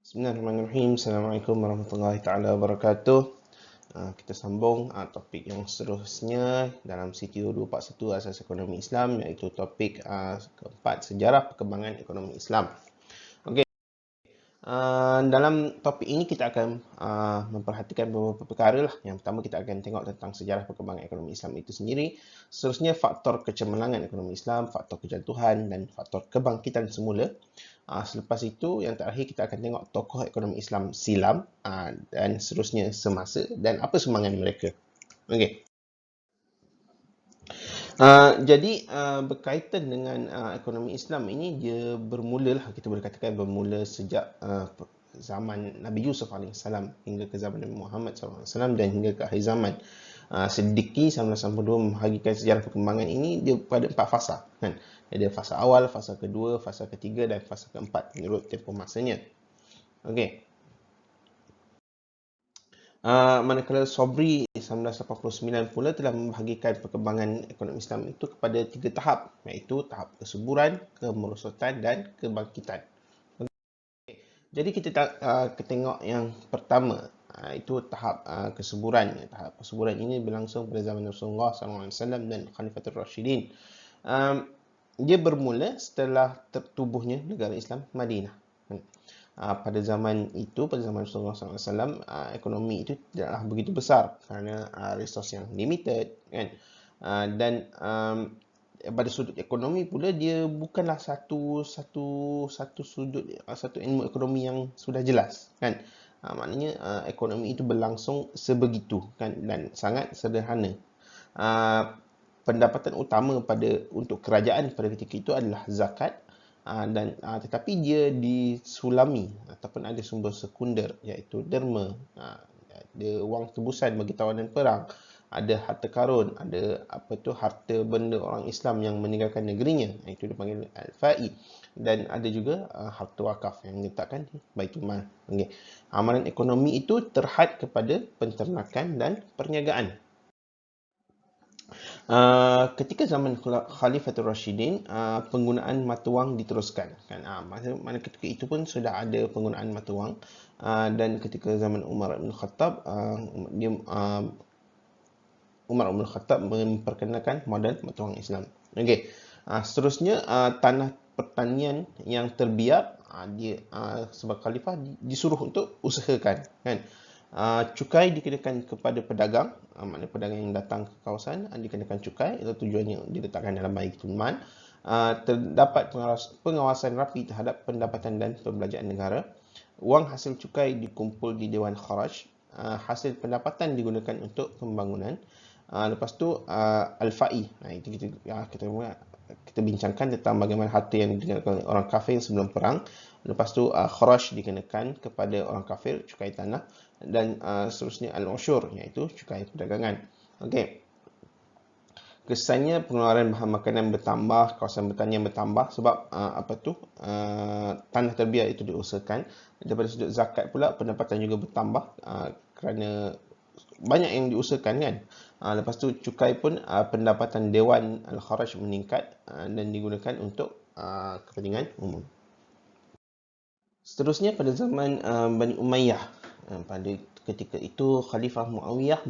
Bismillahirrahmanirrahim. Assalamualaikum warahmatullahi taala wabarakatuh. Kita sambung topik yang seterusnya dalam CTO 241 Asas Ekonomi Islam, iaitu topik keempat, sejarah perkembangan ekonomi Islam. Okey. Dalam topik ini kita akan memperhatikan beberapa perkara lah. Yang pertama, kita akan tengok tentang sejarah perkembangan ekonomi Islam itu sendiri. Seterusnya, faktor kecemerlangan ekonomi Islam, faktor kejatuhan dan faktor kebangkitan semula. Selepas itu, yang terakhir kita akan tengok tokoh ekonomi Islam silam dan seterusnya semasa dan apa sumbangan mereka. Okey. Jadi berkaitan dengan ekonomi Islam ini, dia bermula lah, kita boleh katakan bermula sejak zaman Nabi Yusuf AS hingga ke zaman Nabi Muhammad SAW dan hingga ke akhir zaman. Siddiqi 1982 membahagikan sejarah perkembangan ini dia pada 4 fasa, kan? Ada fasa awal, fasa kedua, fasa ketiga dan fasa keempat menurut tempoh masanya. Okey. Manakala Sobri 1989 pula telah membahagikan perkembangan ekonomi Islam itu kepada 3 tahap, iaitu tahap kesuburan, kemerosotan dan kebangkitan. Jadi kita tengok yang pertama, itu tahap kesuburan. Tahap kesuburan ini berlangsung pada zaman Rasulullah SAW dan Khalifatul Rashidin. Dia bermula setelah tertubuhnya negara Islam Madinah. Pada zaman itu, pada zaman Rasulullah SAW, ekonomi itu tidaklah begitu besar kerana resource yang limited, kan? Dan pada sudut ekonomi pula, dia bukanlah satu sudut, satu ilmu ekonomi yang sudah jelas, kan? Maknanya ekonomi itu berlangsung sebegitu, kan, dan sangat sederhana. Pendapatan utama untuk kerajaan pada ketika itu adalah zakat, dan tetapi dia disulami ataupun ada sumber sekunder, iaitu derma, ada wang tebusan bagi tawanan perang, ada harta karun, ada harta benda orang Islam yang meninggalkan negerinya, itu dipanggil al-fa'i, dan ada juga harta wakaf yang diletakkan di Baitul Mal. Okey. Amalan ekonomi itu terhad kepada penternakan dan perniagaan. Ketika zaman Khalifatul Rashidin, penggunaan mata wang diteruskan, kan? Mana ketika itu pun sudah ada penggunaan mata wang, dan ketika zaman Umar bin Khattab, Umar bin Khattab memperkenalkan model mata wang Islam. Okey. Seterusnya, tanah pertanian yang terbiak, dia sebab khalifah disuruh untuk usahakan, kan? Cukai dikenakan kepada pedagang, maknanya pedagang yang datang ke kawasan dikenakan cukai, itu tujuannya diletakkan dalam Baitul Mal. Terdapat pengawasan rapi terhadap pendapatan dan pembelanjaan negara. Wang hasil cukai dikumpul di Dewan Kharaj. Hasil pendapatan digunakan untuk pembangunan. Lepas tu al-fa'i, itu kita bincangkan tentang bagaimana harta yang dikenakan oleh orang kafir sebelum perang. Lepas tu kharaj dikenakan kepada orang kafir, cukai tanah, dan seterusnya al-ushur, iaitu cukai perdagangan. Okey. Kesannya pengeluaran bahan makanan bertambah, kawasan pertanian bertambah sebab tanah terbiak itu diusahakan. Daripada sudut zakat pula, pendapatan juga bertambah kerana banyak yang diusahakan, kan? Lepas tu cukai pun, pendapatan Dewan Al-Kharaj meningkat dan digunakan untuk kepentingan umum. Seterusnya, pada zaman Bani Umayyah, pada ketika itu Khalifah Muawiyah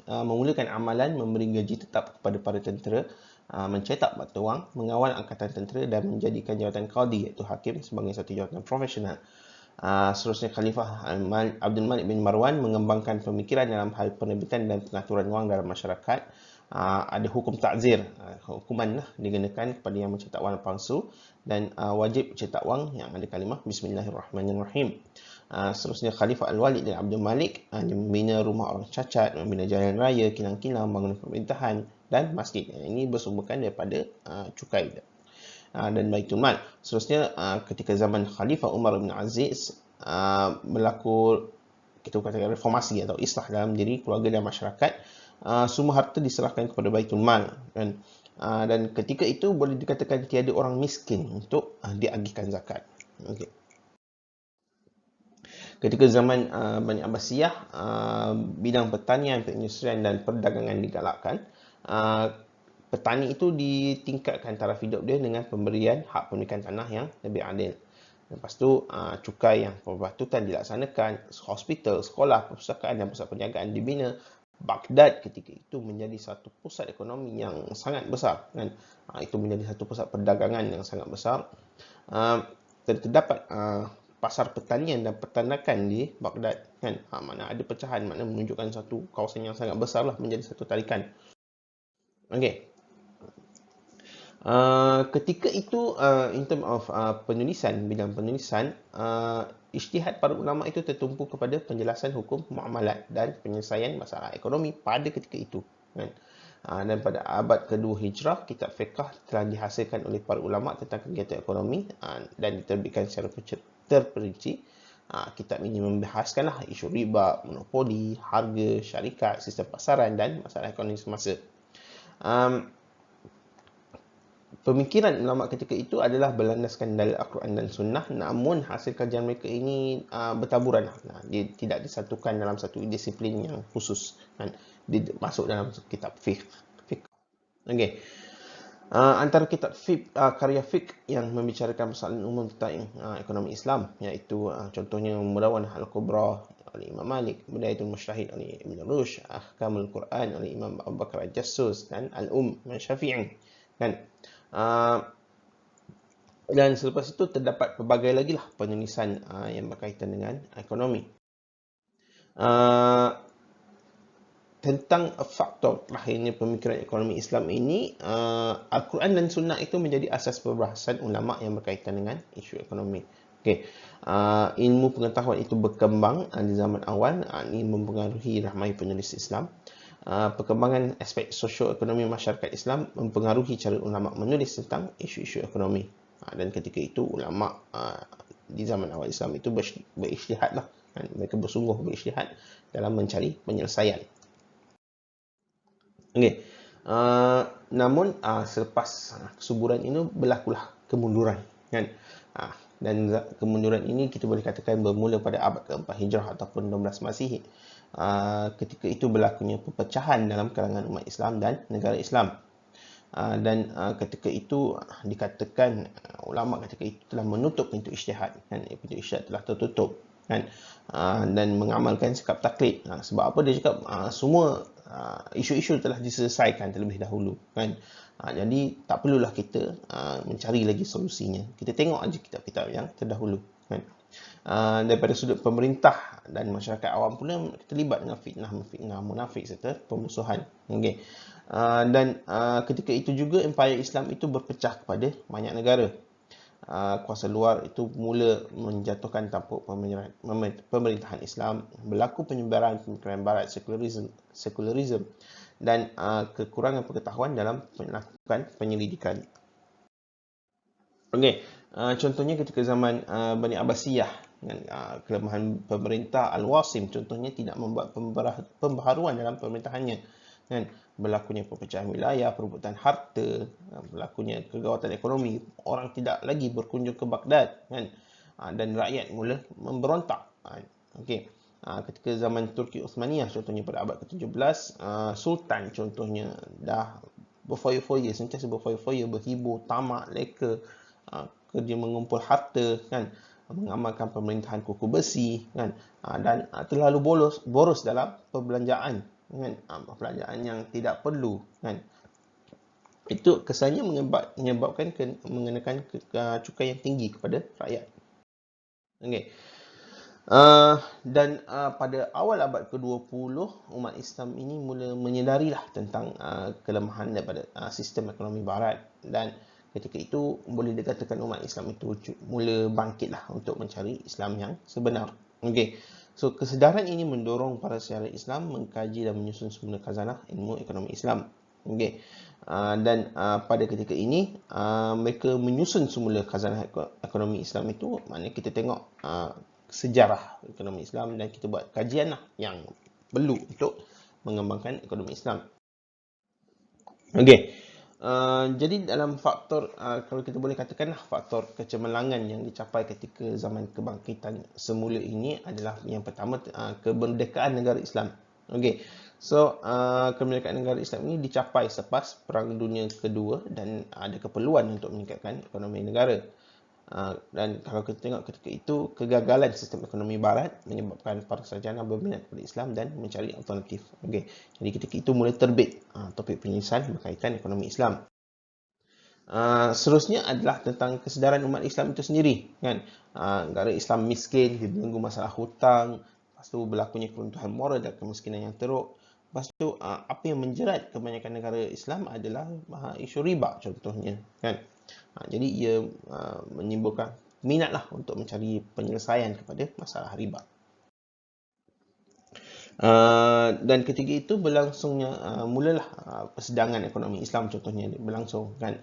memulakan amalan memberi gaji tetap kepada para tentera, mencetak mata wang, mengawal angkatan tentera dan menjadikan jawatan qadi, iaitu hakim, sebagai satu jawatan profesional. Seterusnya, Khalifah Abdul Malik bin Marwan mengembangkan pemikiran dalam hal penerbitan dan pengaturan wang dalam masyarakat. Ada hukum ta'zir, hukuman lah dikenakan kepada yang mencetak wang palsu, dan wajib cetak wang yang ada kalimah Bismillahirrahmanirrahim. Seterusnya, Khalifah Al-Walid bin Abdul Malik membina rumah orang cacat, membina jalan raya, kilang-kilang, bangunan pemerintahan dan masjid. Ini bersumberkan daripada cukai dan Baitul Mal. Seterusnya, ketika zaman Khalifah Umar bin Aziz, berlaku, kita katakan, reformasi atau islah dalam diri keluarga dan masyarakat. Semua harta diserahkan kepada Baitul Mal, kan? Dan ketika itu boleh dikatakan tiada orang miskin untuk diagihkan zakat. Okay. Ketika zaman Bani Abbasiyah, bidang pertanian, perindustrian dan perdagangan digalakkan. Petani itu ditingkatkan taraf hidup dia dengan pemberian hak pemilikan tanah yang lebih adil. Lepas tu cukai yang perbatutan dilaksanakan, hospital, sekolah, perpustakaan dan pusat perniagaan dibina. Baghdad ketika itu menjadi satu pusat ekonomi yang sangat besar, kan? Itu menjadi satu pusat perdagangan yang sangat besar. Terdapat pasar pertanian dan peternakan di Baghdad, kan? Mana ada pecahan, mana menunjukkan satu kawasan yang sangat besar lah, menjadi satu tarikan. Okey. Ketika itu in term of penulisan, bidang penulisan, ijtihad para ulama itu tertumpu kepada penjelasan hukum muamalat dan penyelesaian masalah ekonomi pada ketika itu, kan? Dan pada abad kedua Hijrah, kitab fiqh telah dihasilkan oleh para ulama tentang kegiatan ekonomi dan diterbitkan secara terperinci. Kitab ini membahaskanlah isu riba, monopoli, harga, syarikat, sistem pasaran dan masalah ekonomi semasa. Pemikiran ulama ketika itu adalah berlandaskan dalil Al-Quran dan Sunnah, namun hasil kajian mereka ini bertaburan. Dia tidak disatukan dalam satu disiplin yang khusus, kan? Dia masuk dalam kitab fiqh. Okey. Antara kitab karya fiqh yang membicarakan persoalan umum tentang ekonomi Islam, iaitu contohnya Mudawanah Al-Kubra oleh Imam Malik, Bidayatul Mujtahid oleh Ibn Rushd, Ahkamul Quran oleh Imam Abu Bakar Al-Jassus, dan Al-Imam Syafi'i, kan? Dan selepas itu terdapat pelbagai lagi lah penulisan yang berkaitan dengan ekonomi. Tentang faktor lahirnya pemikiran ekonomi Islam ini, Al-Quran dan Sunnah itu menjadi asas perbahasan ulama yang berkaitan dengan isu ekonomi. Okey. Ilmu pengetahuan itu berkembang di zaman awal. Ini mempengaruhi ramai penulis Islam. Perkembangan aspek sosioekonomi masyarakat Islam mempengaruhi cara ulama menulis tentang isu-isu ekonomi. Dan ketika itu ulama di zaman awal Islam itu berijtihad lah. Mereka bersungguh berijtihad dalam mencari penyelesaian. Okey. Namun selepas kesuburan ini berlakulah kemunduran, kan? Dan kemunduran ini kita boleh katakan bermula pada abad ke-4 Hijrah ataupun 12 Masihi. Ketika itu berlakunya perpecahan dalam kalangan umat Islam dan negara Islam. Dan ketika itu dikatakan ulama ketika itu telah menutup pintu ijtihad, kan? Pintu ijtihad telah tertutup, kan? Dan mengamalkan sikap taklid. Sebab apa dia cakap semua isu-isu telah diselesaikan terlebih dahulu, kan? Jadi tak perlulah kita mencari lagi solusinya. Kita tengok aja kitab-kitab yang terdahulu, kan? Daripada sudut pemerintah dan masyarakat awam pula terlibat dengan fitnah munafik serta pemusuhan. Okey. Dan ketika itu juga empayar Islam itu berpecah kepada banyak negara. Kuasa luar itu mula menjatuhkan tampuk pemerintahan Islam, berlaku penyebaran pemikiran barat, sekularisme dan kekurangan pengetahuan dalam melakukan penyelidikan. Okey, contohnya ketika zaman Bani Abbasiyah, kelemahan pemerintah Al-Wasim contohnya tidak membuat pembaharuan dalam pemerintahannya, kan? Berlakunya perpecahan wilayah, perebutan harta, berlakunya kegawatan ekonomi, orang tidak lagi berkunjung ke Baghdad, kan? Dan rakyat mula memberontak. Okey. Ketika zaman Turki Uthmaniyah contohnya pada abad ke-17, Sultan contohnya dah berfoya-foya, sentiasa berfoya-foya, berhibur, tamak, leka, kerja mengumpul harta, kan? Mengamalkan pemerintahan kuku besi, kan? Dan terlalu boros dalam perbelanjaan, kan? Perbelanjaan yang tidak perlu, kan? Itu kesannya menyebabkan mengenakan cukai yang tinggi kepada rakyat. Okey. Dan pada awal abad ke-20, umat Islam ini mula menyedarilah tentang kelemahan daripada sistem ekonomi barat, dan ketika itu boleh dikatakan umat Islam itu mula bangkitlah untuk mencari Islam yang sebenar. Okey. So kesedaran ini mendorong para syarih Islam mengkaji dan menyusun semula khazanah ilmu ekonomi Islam. Okey. Dan pada ketika ini mereka menyusun semula khazanah ekonomi Islam itu, maknanya kita tengok sejarah ekonomi Islam dan kita buat kajian lah yang perlu untuk mengembangkan ekonomi Islam. Okey. Jadi dalam faktor, kalau kita boleh katakan faktor kecemerlangan yang dicapai ketika zaman kebangkitan semula ini adalah yang pertama, kemerdekaan negara Islam. Okey. So, kemerdekaan negara Islam ini dicapai selepas Perang Dunia Kedua dan ada keperluan untuk meningkatkan ekonomi negara. Dan kalau kita tengok ketika itu, kegagalan sistem ekonomi barat menyebabkan para sarjana berminat pada Islam dan mencari alternatif. Okey. Jadi ketika itu mula terbit topik penulisan berkaitan ekonomi Islam. Seterusnya adalah tentang kesedaran umat Islam itu sendiri, kan. Negara Islam miskin, dibelenggu masalah hutang, lepas tu berlakunya keruntuhan moral dan kemiskinan yang teruk. Lepas tu apa yang menjerat kebanyakan negara Islam adalah isu riba contohnya, kan. Jadi ia menimbulkan minatlah untuk mencari penyelesaian kepada masalah riba. Dan ketika itu berlangsungnya mulalah persidangan ekonomi Islam contohnya berlangsung, kan.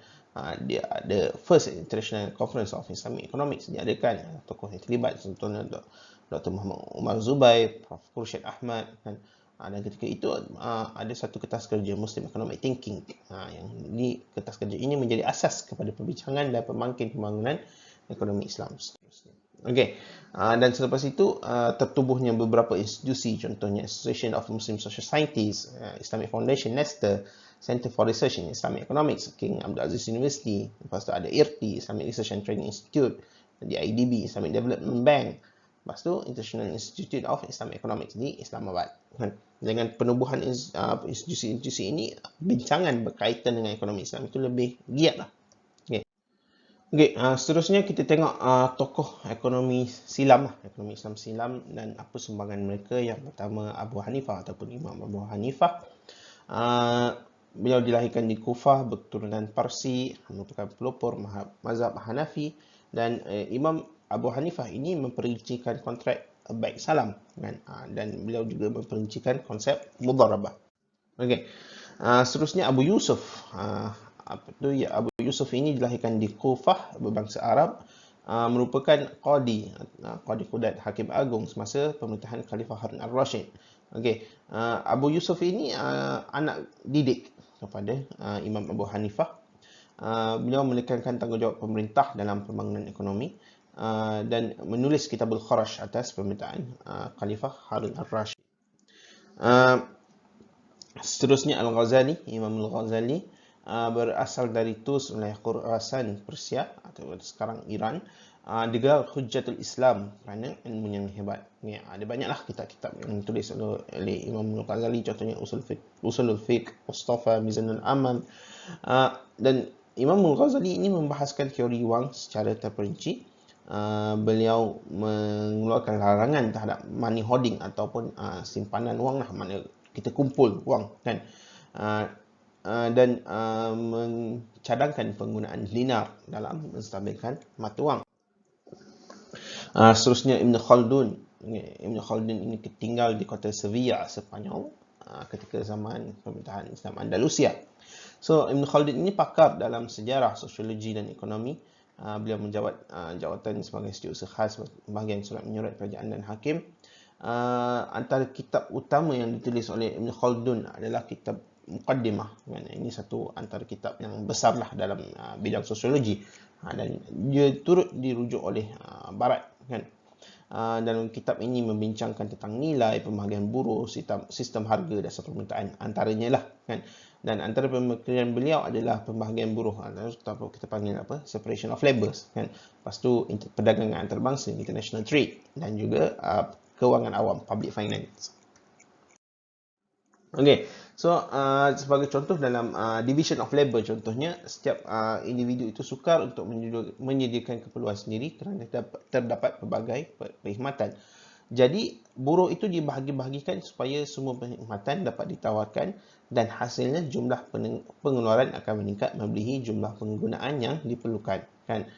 Dia ada First International Conference of Islamic Economics diadakan, tokoh yang terlibat contohnya Dr. Muhammad Umar Zubair, Prof. Khursyid Ahmad, kan. Dan ketika itu ada satu kertas kerja Muslim Economic Thinking, yang ini kertas kerja ini menjadi asas kepada perbincangan dan pemangkin pembangunan ekonomi Islam seterusnya. Okey, dan selepas itu tertubuhnya beberapa institusi, contohnya Association of Muslim Social Scientists, Islamic Foundation, Nestor, Center for Research in Islamic Economics, King Abdul Aziz University. Lepas tu ada IRTI, Islamic Research and Training Institute, di IDB, Islamic Development Bank. Lepas tu International Institute of Islamic Economics di Islamabad. Dengan penubuhan institusi-institusi ini, bincangan berkaitan dengan ekonomi Islam itu lebih giat lah. Okey, seterusnya kita tengok tokoh ekonomi silam, ekonomi Islam silam dan apa sumbangan mereka. Yang pertama, Abu Hanifah ataupun Imam Abu Hanifah. Beliau dilahirkan di Kufah, berketurunan Parsi, merupakan pelopor mazhab Hanafi, dan Imam Abu Hanifah ini memperincikan kontrak baik salam, kan? Dan beliau juga memperincikan konsep mudharabah. Okey. Seterusnya Abu Yusuf. Abu Yusuf ini dilahirkan di Kufah, berbangsa Arab, merupakan qadi qudat, hakim agung semasa pemerintahan Khalifah Harun al-Rashid. Okey, Abu Yusuf ini anak didik kepada Imam Abu Hanifah. Beliau menekankan tanggungjawab pemerintah dalam pembangunan ekonomi dan menulis Kitabul Kharash atas pemerintahan Khalifah Harun al-Rashid. Seterusnya Al-Ghazali, Imam Al-Ghazali berasal dari Tus, wilayah Khurasan, Persia atau sekarang Iran. Digelar Hujjatul Islam kerana ilmu yang hebat. Ada banyaklah kitab-kitab yang ditulis oleh Imam Al-Ghazali, contohnya Usulul Fiqh, Mustafa, Mizanul Amal. Dan Imam Al-Ghazali ini membahaskan teori wang secara terperinci. Beliau mengeluarkan larangan terhadap money hoarding ataupun simpanan wang lah, mana kita kumpul wang, kan. Dan mencadangkan penggunaan dinar dalam menstabilkan mata wang. Seterusnya Ibn Khaldun. Ibn Khaldun ini tinggal di kota Sevilla, Sepanyol, ketika zaman pemerintahan Islam Andalusia. So Ibn Khaldun ini pakar dalam sejarah, sosiologi dan ekonomi. Beliau menjawat jawatan sebagai setiausaha khas bahagian surat menyurat kerajaan dan hakim. Antara kitab utama yang ditulis oleh Ibn Khaldun adalah kitab Muqaddimah. Ini satu antara kitab yang besarlah dalam bidang sosiologi, dan dia turut dirujuk oleh Barat, kan. Dalam kitab ini membincangkan tentang nilai, pembahagian buruh, sistem harga, dasar permintaan antaranya lah, kan. Dan antara pemikiran beliau adalah pembahagian buruh, atau kita panggil separation of labours, kan. Lepas tu perdagangan antarabangsa, international trade, dan juga kewangan awam, public finance. Okey, so sebagai contoh dalam division of labour, contohnya setiap individu itu sukar untuk menyediakan keperluan sendiri kerana terdapat pelbagai perkhidmatan. Jadi buruh itu dibahagi-bahagikan supaya semua perkhidmatan dapat ditawarkan dan hasilnya jumlah pengeluaran akan meningkat melebihi jumlah penggunaan yang diperlukan, kan.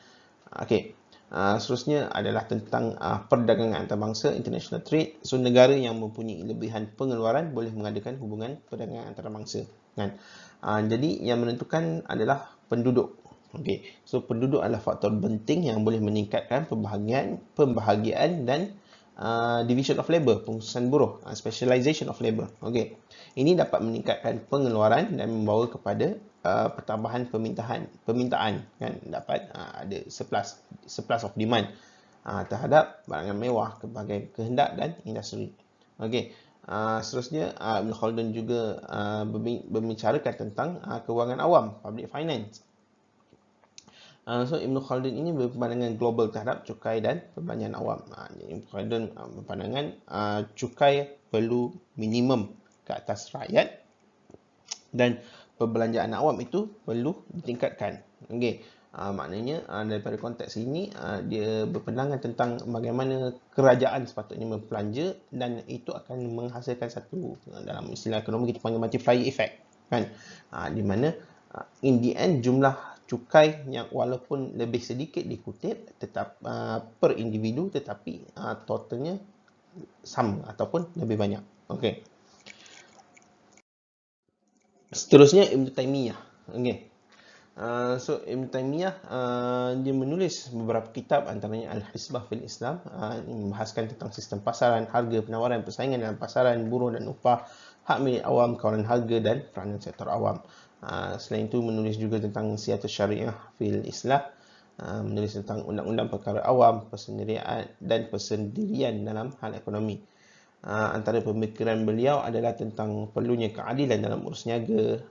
Okey. Seterusnya adalah tentang perdagangan antarabangsa, international trade. So negara yang mempunyai lebihan pengeluaran boleh mengadakan hubungan perdagangan antarabangsa, kan. Jadi yang menentukan adalah penduduk. Okey. So penduduk adalah faktor penting yang boleh meningkatkan pembahagian dan division of labour, pengkhususan buruh, specialization of labour. Okey. Ini dapat meningkatkan pengeluaran dan membawa kepada pertambahan permintaan, kan. Dapat ada surplus of demand terhadap barangan mewah, berbagai kehendak dan industri. Okey. Seterusnya Ibn Khaldun juga membicarakan tentang kewangan awam, public finance. So Ibn Khaldun ini berpandangan global terhadap cukai dan perbelanjaan awam. Ibn Khaldun berpandangan cukai perlu minimum ke atas rakyat dan perbelanjaan awam itu perlu ditingkatkan. Okey. Maknanya daripada konteks ini dia berpandangan tentang bagaimana kerajaan sepatutnya berbelanja dan itu akan menghasilkan satu, dalam istilah ekonomi kita panggil multiplier effect, kan. Di mana in the end jumlah cukai yang walaupun lebih sedikit dikutip tetap per individu, tetapi totalnya sama ataupun lebih banyak. Okey. Seterusnya Ibn Taymiyah. Okey. So Ibn Taymiyah dia menulis beberapa kitab, antaranya Al-Hisbah fil Islam, membahaskan tentang sistem pasaran, harga, penawaran, persaingan dalam pasaran, buruh dan upah, hak milik awam, kawalan harga dan peranan sektor awam. Selain itu menulis juga tentang Siyatus Syariah fil Islam, menulis tentang undang-undang perkara awam, persendirian dan persendirian dalam hal ekonomi. Antara pemikiran beliau adalah tentang perlunya keadilan dalam urus niaga,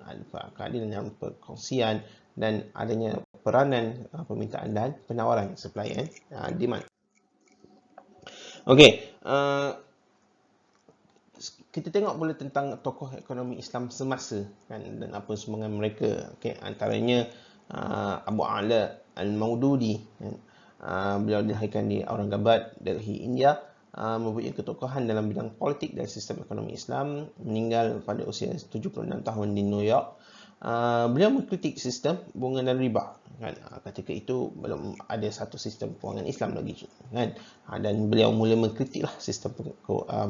keadilan dalam perkongsian dan adanya peranan permintaan dan penawaran, supply and demand. Okey, kita tengok pula tentang tokoh ekonomi Islam semasa, kan, dan apa sumbangan mereka. Okey, antaranya Abu A'la Al-Maududi, kan. Beliau dilahirkan di Aurangabad, Delhi, India. Mempunyai ketokohan dalam bidang politik dan sistem ekonomi Islam, meninggal pada usia 76 tahun di New York. Beliau mengkritik sistem bunga dan riba, kan. Ketika itu belum ada satu sistem kewangan Islam lagi, kan. Dan beliau mula mengkritiklah sistem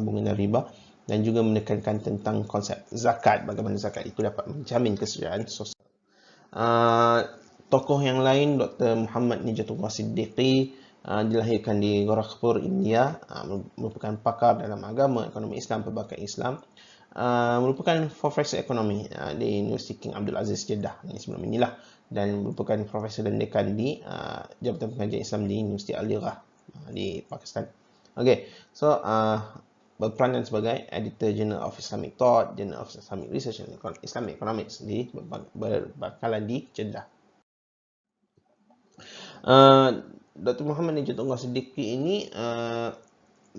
bunga dan riba dan juga menekankan tentang konsep zakat, bagaimana zakat itu dapat menjamin kesejahteraan sosial. Tokoh yang lain, Dr. Muhammad Nijatullah Siddiqui, dilahirkan di Gorakhpur, India, merupakan pakar dalam agama, ekonomi Islam, perbankan Islam, merupakan profesor ekonomi di Universiti King Abdul Aziz Jeddah sebelum inilah, dan merupakan profesor dan dekan di Jabatan Pengajian Islam di Universiti Al-Irah di Pakistan. Okey, so berperanan sebagai editor Journal of Islamic Thought, Journal of Islamic Research and Islamic Economics di berbakalan di Jeddah. Dr. Muhammad Nijatullah Siddiqui ini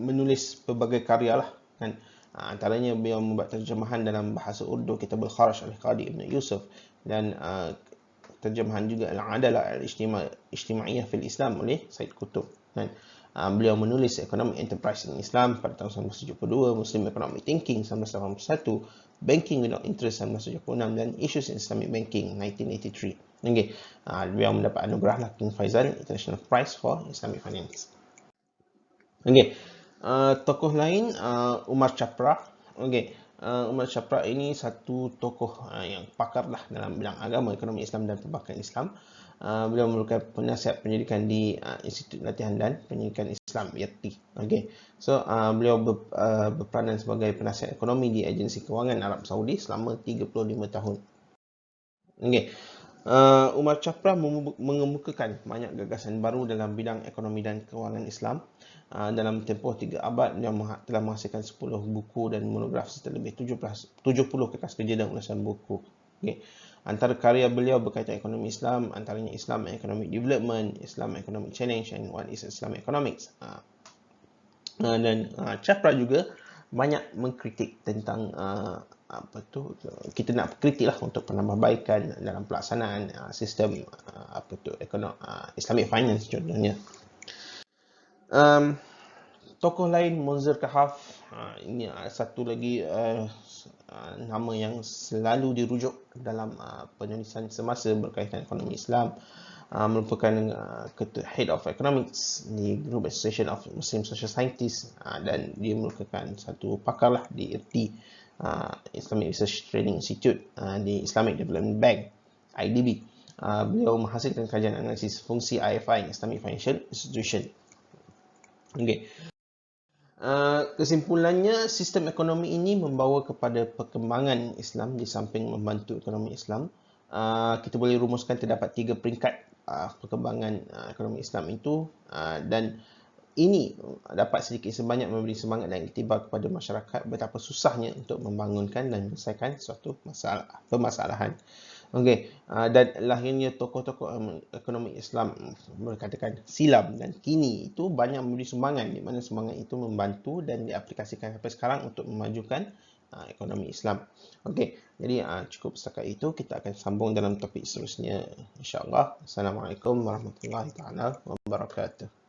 menulis pelbagai karya lah, kan. Antaranya beliau membuat terjemahan dalam bahasa Urdu kitab Al-Kharaj Al-Qadi Ibn Yusuf, dan terjemahan juga Al-Adalah Al-Ijtimaiyah fil Islam oleh Said Qutb, kan. Beliau menulis Economic Enterprise in Islam pada tahun 1972, Muslim Economic Thinking 1981, Banking Without Interest 1976, dan Issues in Islamic Banking 1983. Okay. Beliau mendapat anugerah lah King Faisal International Prize for Islamic Finance. Okay. Tokoh lain, Umar Chapra. Okay. Umar Chapra ini satu tokoh yang pakar lah dalam bidang agama, ekonomi Islam dan perbankan Islam. Beliau merupakan penasihat pendidikan di Institut Latihan dan Pendidikan Islam, IATI. Okay. So beliau berperanan sebagai penasihat ekonomi di Agensi Kewangan Arab Saudi selama 35 tahun. Okay. Umar Chapra mengemukakan banyak gagasan baru dalam bidang ekonomi dan kewangan Islam. Dalam tempoh 3 abad, dia telah menghasilkan 10 buku dan monograf serta lebih 70 kertas kerja dan ulasan buku. Okay. Antara karya beliau berkaitan ekonomi Islam, antaranya Islam and Economic Development, Islam Economic Challenge, and What is Islamic Economics. Dan Chapra juga banyak mengkritik tentang kita nak kritik lah untuk penambahbaikan dalam pelaksanaan sistem Islamic Finance contohnya. Tokoh lain, Munzir Kahaf, ini satu lagi nama yang selalu dirujuk dalam penulisan semasa berkaitan ekonomi Islam. Merupakan ketua Head of Economics di Group Association of Muslim Social Scientists, dan dia merupakan satu pakar lah di IRTI, Islamic Research Training Institute, di Islamic Development Bank, IDB. Beliau menghasilkan kajian analisis fungsi IFI, Islamic Financial Institution. Okay. Kesimpulannya, sistem ekonomi ini membawa kepada perkembangan Islam di samping membantu ekonomi Islam. Kita boleh rumuskan terdapat 3 peringkat perkembangan ekonomi Islam itu, dan ini dapat sedikit sebanyak memberi semangat dan iktibar kepada masyarakat betapa susahnya untuk membangunkan dan menyelesaikan suatu permasalahan. Okey, dan lahirnya tokoh-tokoh ekonomi Islam berkatakan silam dan kini itu banyak memberi sumbangan di mana sumbangan itu membantu dan diaplikasikan sampai sekarang untuk memajukan ekonomi Islam. Okey, jadi cukup setakat itu. Kita akan sambung dalam topik seterusnya insya-Allah. Assalamualaikum warahmatullahi taala wabarakatuh.